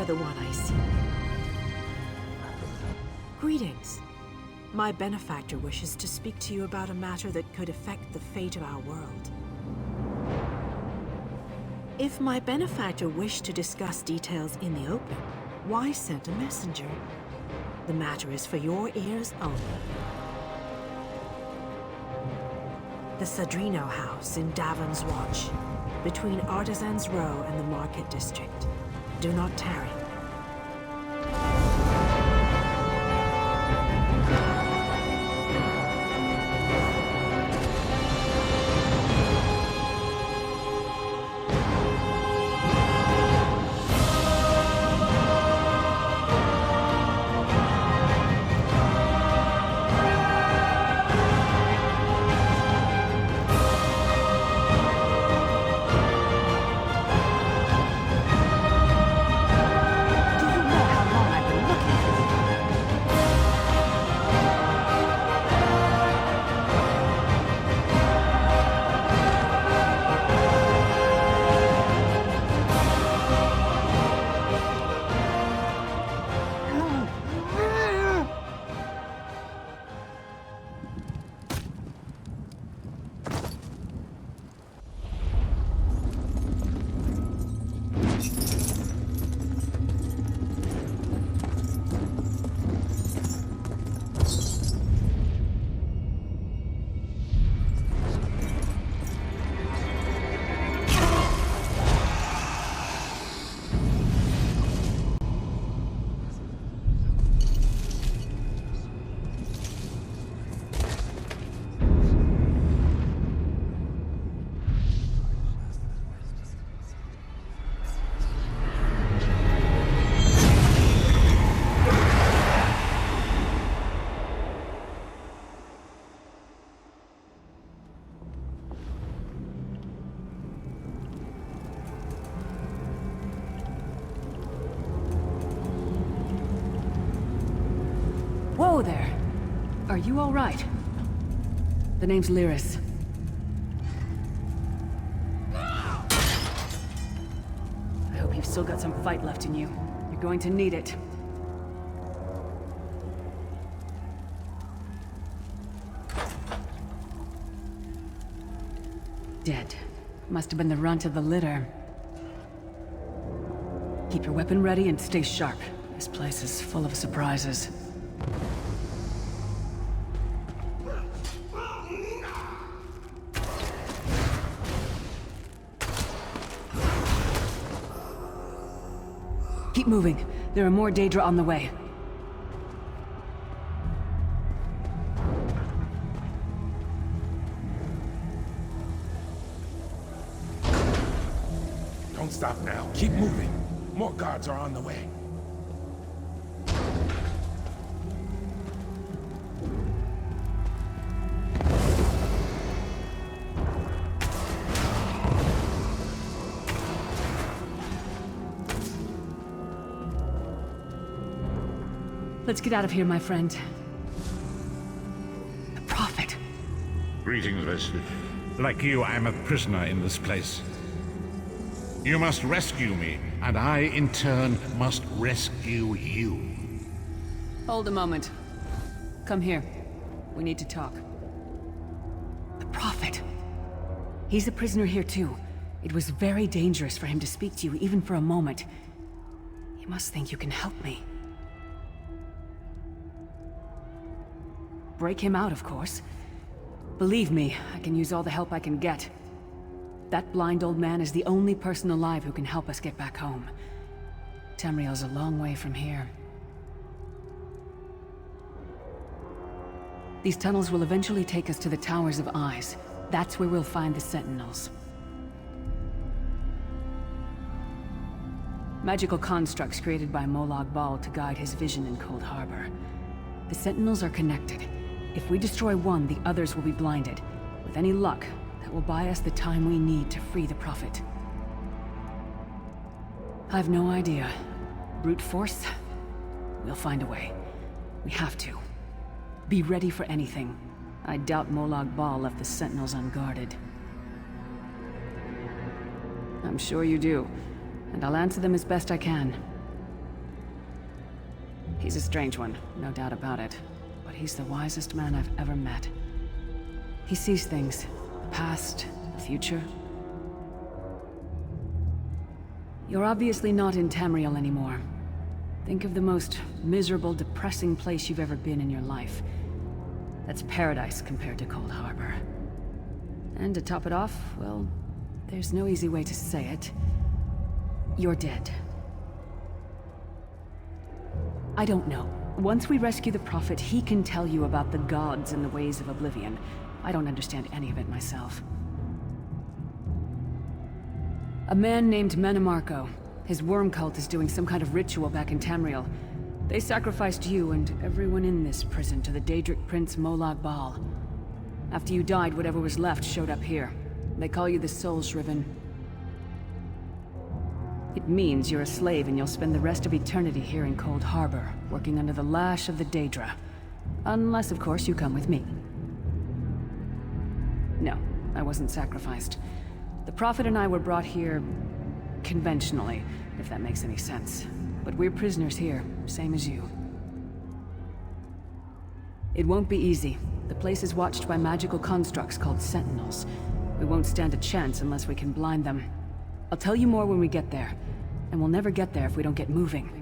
the one I seek. Greetings. My benefactor wishes to speak to you about a matter that could affect the fate of our world. If my benefactor wished to discuss details in the open, why send a messenger? The matter is for your ears only. The Sadrino House in Davon's Watch, between Artisans Row and the Market District. Do not tarry. Whoa there! Are you all right? The name's Lyris. I hope you've still got some fight left in you. You're going to need it. Dead. Must have been the runt of the litter. Keep your weapon ready and stay sharp. This place is full of surprises. Keep moving. There are more Daedra on the way. Don't stop now. Keep moving. More guards are on the way. Let's get out of here, my friend. The Prophet. Greetings, Leslie. Like you, I'm a prisoner in this place. You must rescue me, and I, in turn, must rescue you. Hold a moment. Come here. We need to talk. The Prophet. He's a prisoner here, too. It was very dangerous for him to speak to you, even for a moment. You must think you can help me. Break him out, of course. Believe me, I can use all the help I can get. That blind old man is the only person alive who can help us get back home. Tamriel's a long way from here. These tunnels will eventually take us to the Towers of Eyes. That's where we'll find the Sentinels. Magical constructs created by Molag Bal to guide his vision in Coldharbour. The Sentinels are connected. If we destroy one, the others will be blinded. With any luck, that will buy us the time we need to free the Prophet. I've no idea. Brute force? We'll find a way. We have to. Be ready for anything. I doubt Molag Bal left the Sentinels unguarded. I'm sure you do, and I'll answer them as best I can. He's a strange one, no doubt about it. But he's the wisest man I've ever met. He sees things. The past, the future. You're obviously not in Tamriel anymore. Think of the most miserable, depressing place you've ever been in your life. That's paradise compared to Coldharbour. And to top it off, well, there's no easy way to say it. You're dead. I don't know. Once we rescue the Prophet, he can tell you about the gods and the ways of Oblivion. I don't understand any of it myself. A man named Menemarco. His worm cult is doing some kind of ritual back in Tamriel. They sacrificed you and everyone in this prison to the Daedric Prince Molag Bal. After you died, whatever was left showed up here. They call you the Soul Shriven. It means you're a slave and you'll spend the rest of eternity here in Coldharbour, working under the lash of the Daedra. Unless, of course, you come with me. No, I wasn't sacrificed. The Prophet and I were brought here conventionally, if that makes any sense. But we're prisoners here, same as you. It won't be easy. The place is watched by magical constructs called Sentinels. We won't stand a chance unless we can blind them. I'll tell you more when we get there. And we'll never get there if we don't get moving.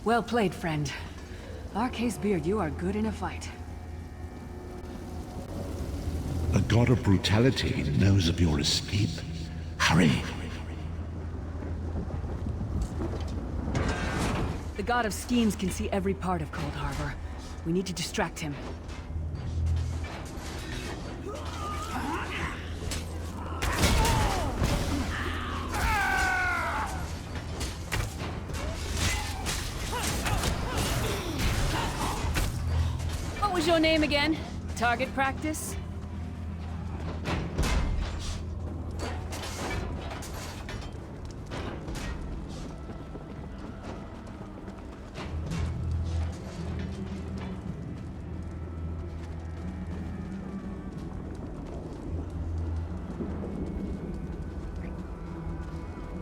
Well played, friend. Arcase Beard, you are good in a fight. The god of brutality knows of your escape. Hurry! The god of schemes can see every part of Coldharbour. We need to distract him. What was your name again? Target practice?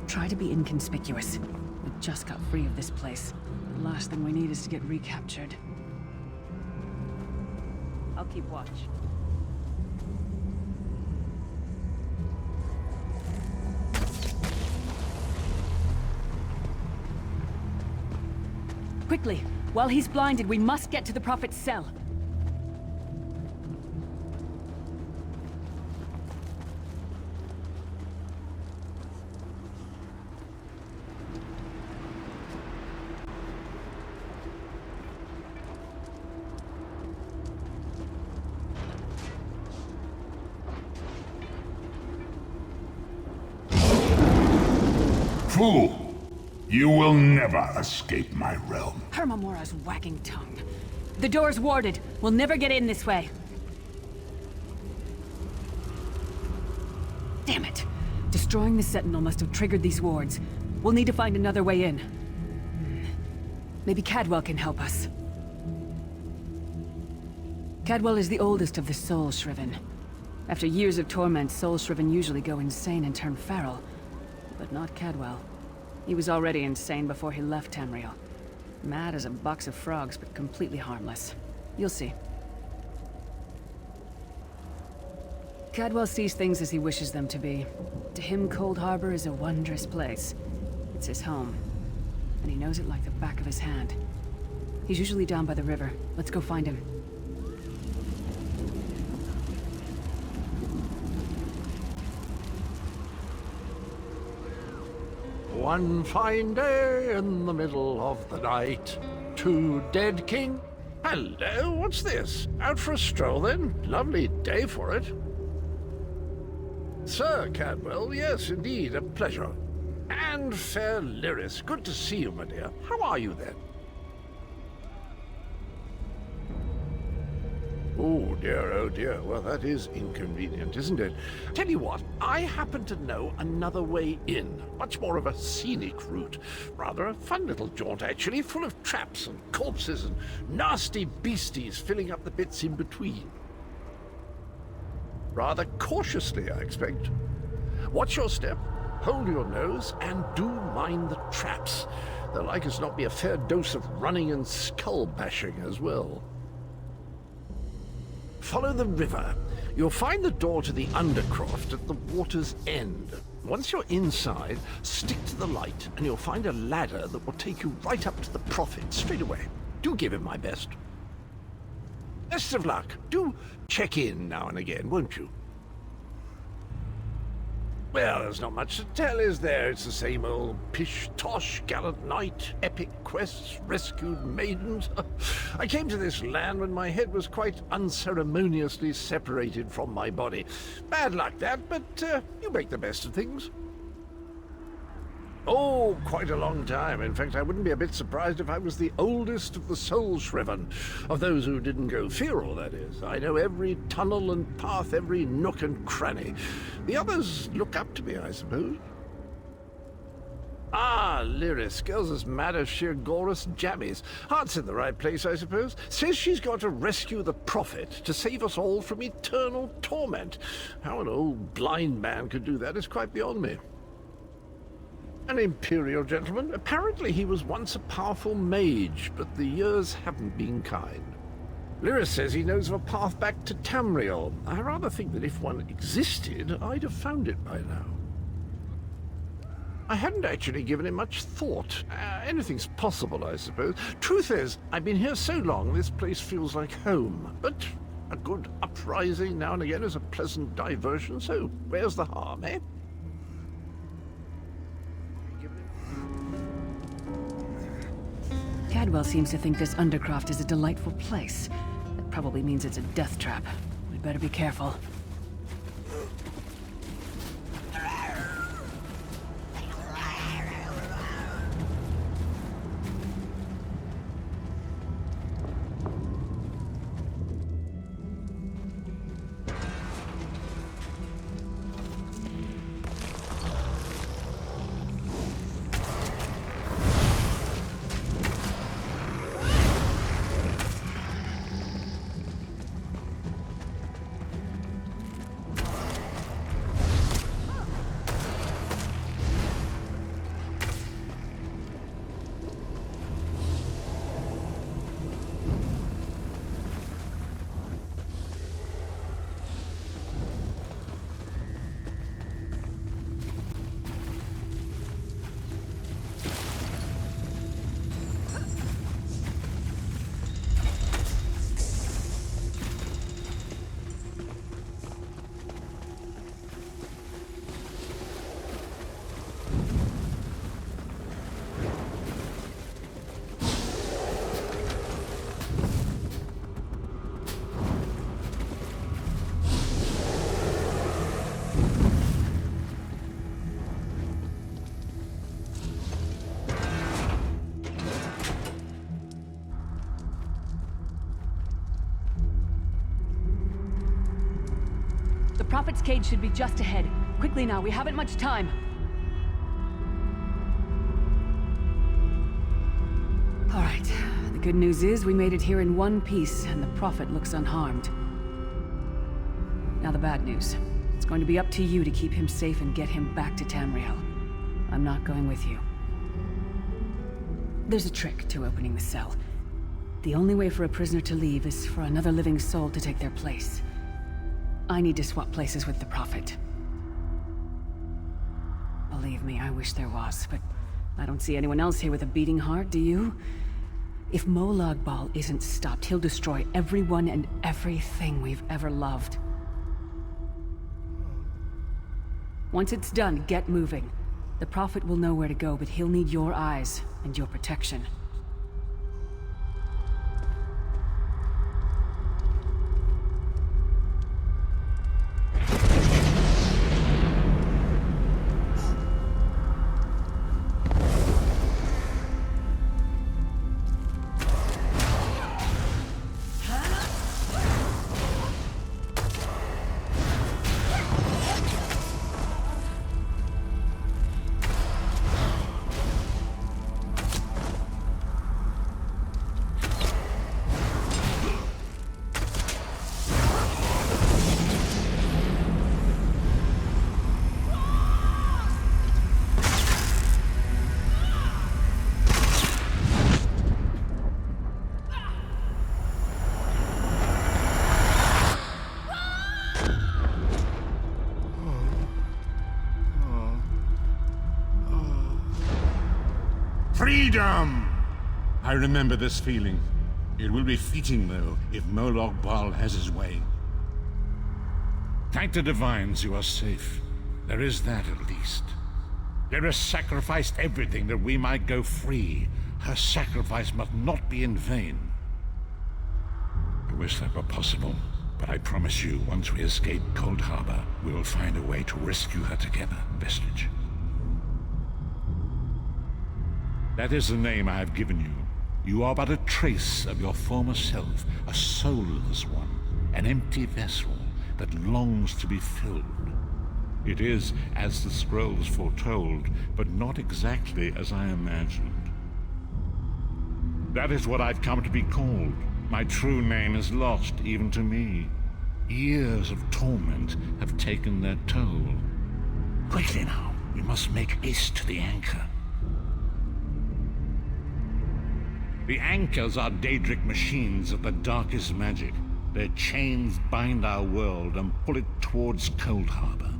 Try to be inconspicuous. We just got free of this place. The last thing we need is to get recaptured. I'll keep watch. Quickly! While he's blinded, we must get to the Prophet's cell. Fool! You will never escape my realm. Hermamora's wagging tongue. The door's warded. We'll never get in this way. Damn it! Destroying the Sentinel must have triggered these wards. We'll need to find another way in. Maybe Cadwell can help us. Cadwell is the oldest of the Soul Shriven. After years of torment, Soul Shriven usually go insane and turn feral. But not Cadwell. He was already insane before he left Tamriel. Mad as a box of frogs, but completely harmless. You'll see. Cadwell sees things as he wishes them to be. To him, Coldharbour is a wondrous place. It's his home. And he knows it like the back of his hand. He's usually down by the river. Let's go find him. One fine day in the middle of the night, two dead king. Hello, what's this? Out for a stroll then? Lovely day for it. Sir Cadwell, yes, indeed, a pleasure. And fair Lyris, good to see you, my dear. How are you then? Oh dear, well that is inconvenient, isn't it? Tell you what, I happen to know another way in, much more of a scenic route. Rather a fun little jaunt actually, full of traps and corpses and nasty beasties filling up the bits in between. Rather cautiously, I expect. Watch your step, hold your nose, and do mind the traps. There'll like as not be a fair dose of running and skull bashing as well. Follow the river. You'll find the door to the undercroft at the water's end. Once you're inside, stick to the light, and you'll find a ladder that will take you right up to the Prophet straight away. Do give him my best. Best of luck. Do check in now and again, won't you? Well, there's not much to tell, is there? It's the same old pish-tosh, gallant knight, epic quests, rescued maidens. I came to this land when my head was quite unceremoniously separated from my body. Bad luck, that, but you make the best of things. Oh, quite a long time. In fact, I wouldn't be a bit surprised if I was the oldest of the soul Shriven. Of those who didn't go feral, that is. I know every tunnel and path, every nook and cranny. The others look up to me, I suppose. Ah, Lyris, girl's as mad as sheer Gorus jammies. Heart's in the right place, I suppose. Says she's got to rescue the Prophet to save us all from eternal torment. How an old blind man could do that is quite beyond me. An imperial gentleman. Apparently he was once a powerful mage, but the years haven't been kind. Lyris says he knows of a path back to Tamriel. I rather think that if one existed, I'd have found it by now. I hadn't actually given it much thought. Anything's possible, I suppose. Truth is, I've been here so long, this place feels like home. But a good uprising now and again is a pleasant diversion, so where's the harm, eh? Cadwell seems to think this undercroft is a delightful place. That probably means it's a death trap. We'd better be careful. Prophet's cage should be just ahead. Quickly now, we haven't much time. All right. The good news is we made it here in one piece, and the Prophet looks unharmed. Now the bad news. It's going to be up to you to keep him safe and get him back to Tamriel. I'm not going with you. There's a trick to opening the cell. The only way for a prisoner to leave is for another living soul to take their place. I need to swap places with the Prophet. Believe me, I wish there was, but I don't see anyone else here with a beating heart, do you? If Molag Bal isn't stopped, he'll destroy everyone and everything we've ever loved. Once it's done, get moving. The Prophet will know where to go, but he'll need your eyes and your protection. Freedom! I remember this feeling. It will be fleeting, though, if Molag Bal has his way. Thank the divines you are safe. There is that at least. Lyris sacrificed everything that we might go free. Her sacrifice must not be in vain. I wish that were possible, but I promise you, once we escape Coldharbour, we will find a way to rescue her together, Vestige. That is the name I have given you. You are but a trace of your former self, a soulless one, an empty vessel that longs to be filled. It is as the scrolls foretold, but not exactly as I imagined. That is what I've come to be called. My true name is lost even to me. Years of torment have taken their toll. Quickly now, we must make haste to the anchor. The anchors are Daedric machines of the darkest magic. Their chains bind our world and pull it towards Coldharbour.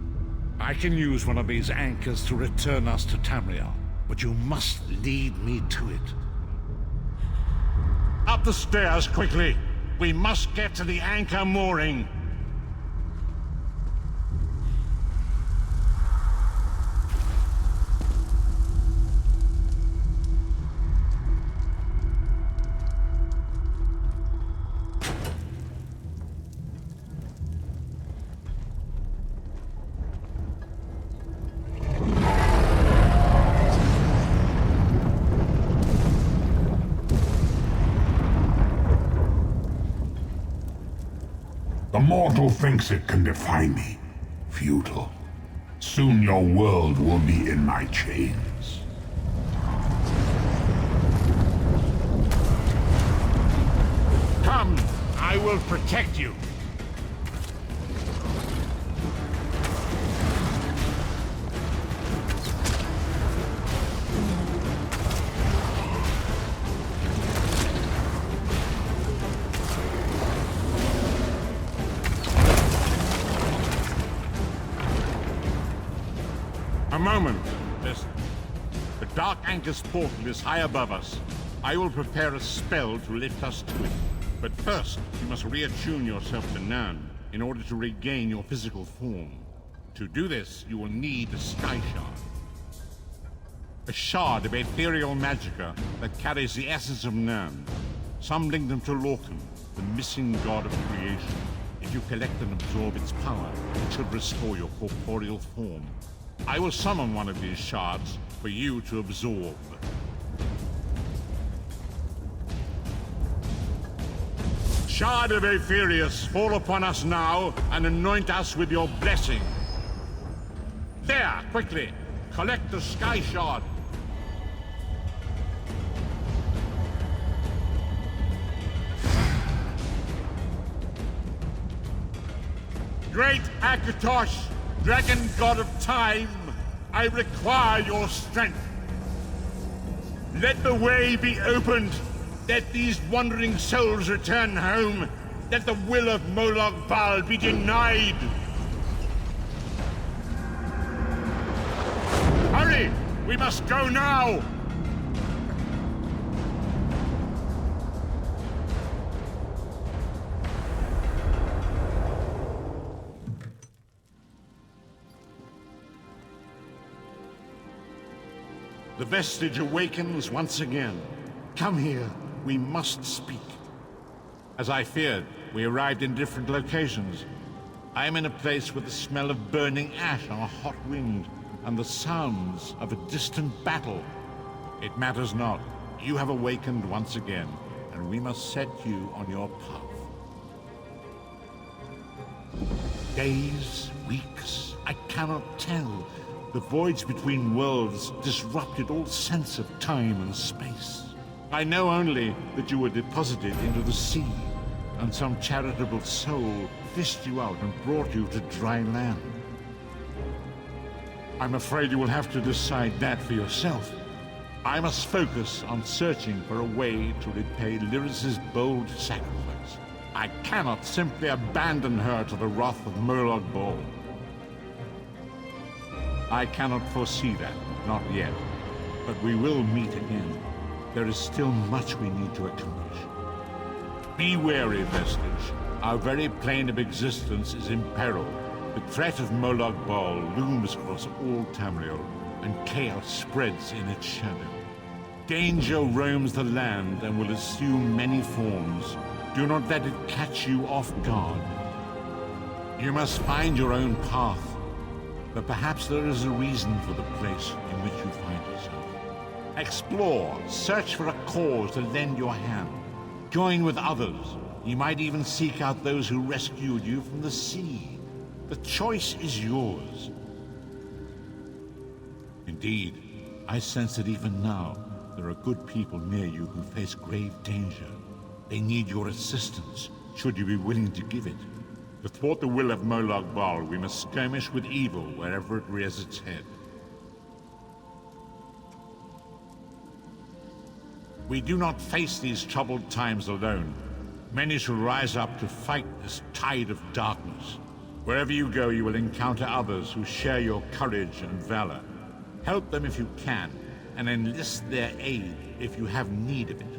I can use one of these anchors to return us to Tamriel, but you must lead me to it. Up the stairs, quickly! We must get to the anchor mooring! The mortal thinks it can defy me. Futile. Soon your world will be in my chains. Come! I will protect you! A moment. The Dark Anchor's portal is high above us. I will prepare a spell to lift us to it. But first, you must reattune yourself to Nan in order to regain your physical form. To do this, you will need a Sky Shard. A shard of ethereal magicka that carries the essence of Nan. Some link them to Lorcan, the missing god of creation. If you collect and absorb its power, it should restore your corporeal form. I will summon one of these shards for you to absorb. Shard of Aetherius, fall upon us now and anoint us with your blessing. There, quickly! Collect the Sky Shard. Great Akatosh, dragon god of time, I require your strength. Let the way be opened. Let these wandering souls return home. Let the will of Molag Bal be denied. Hurry! We must go now! The Vestige awakens once again. Come here. We must speak. As I feared, we arrived in different locations. I am in a place with the smell of burning ash on a hot wind, and the sounds of a distant battle. It matters not. You have awakened once again, and we must set you on your path. Days, weeks, I cannot tell. The voids between worlds disrupted all sense of time and space. I know only that you were deposited into the sea, and some charitable soul fished you out and brought you to dry land. I'm afraid you will have to decide that for yourself. I must focus on searching for a way to repay Lyris's bold sacrifice. I cannot simply abandon her to the wrath of Molag Bal. I cannot foresee that, not yet. but we will meet again. There is still much we need to accomplish. Be wary, Vestige. Our very plane of existence is in peril. The threat of Molag Bal looms across all Tamriel, and chaos spreads in its shadow. Danger roams the land and will assume many forms. Do not let it catch you off guard. You must find your own path, but perhaps there is a reason for the place in which you find yourself. Explore, search for a cause to lend your hand. Join with others. You might even seek out those who rescued you from the sea. The choice is yours. Indeed, I sense that even now, there are good people near you who face grave danger. They need your assistance, should you be willing to give it. To thwart the will of Molag Bal, we must skirmish with evil wherever it rears its head. We do not face these troubled times alone. Many shall rise up to fight this tide of darkness. Wherever you go, you will encounter others who share your courage and valor. Help them if you can, and enlist their aid if you have need of it.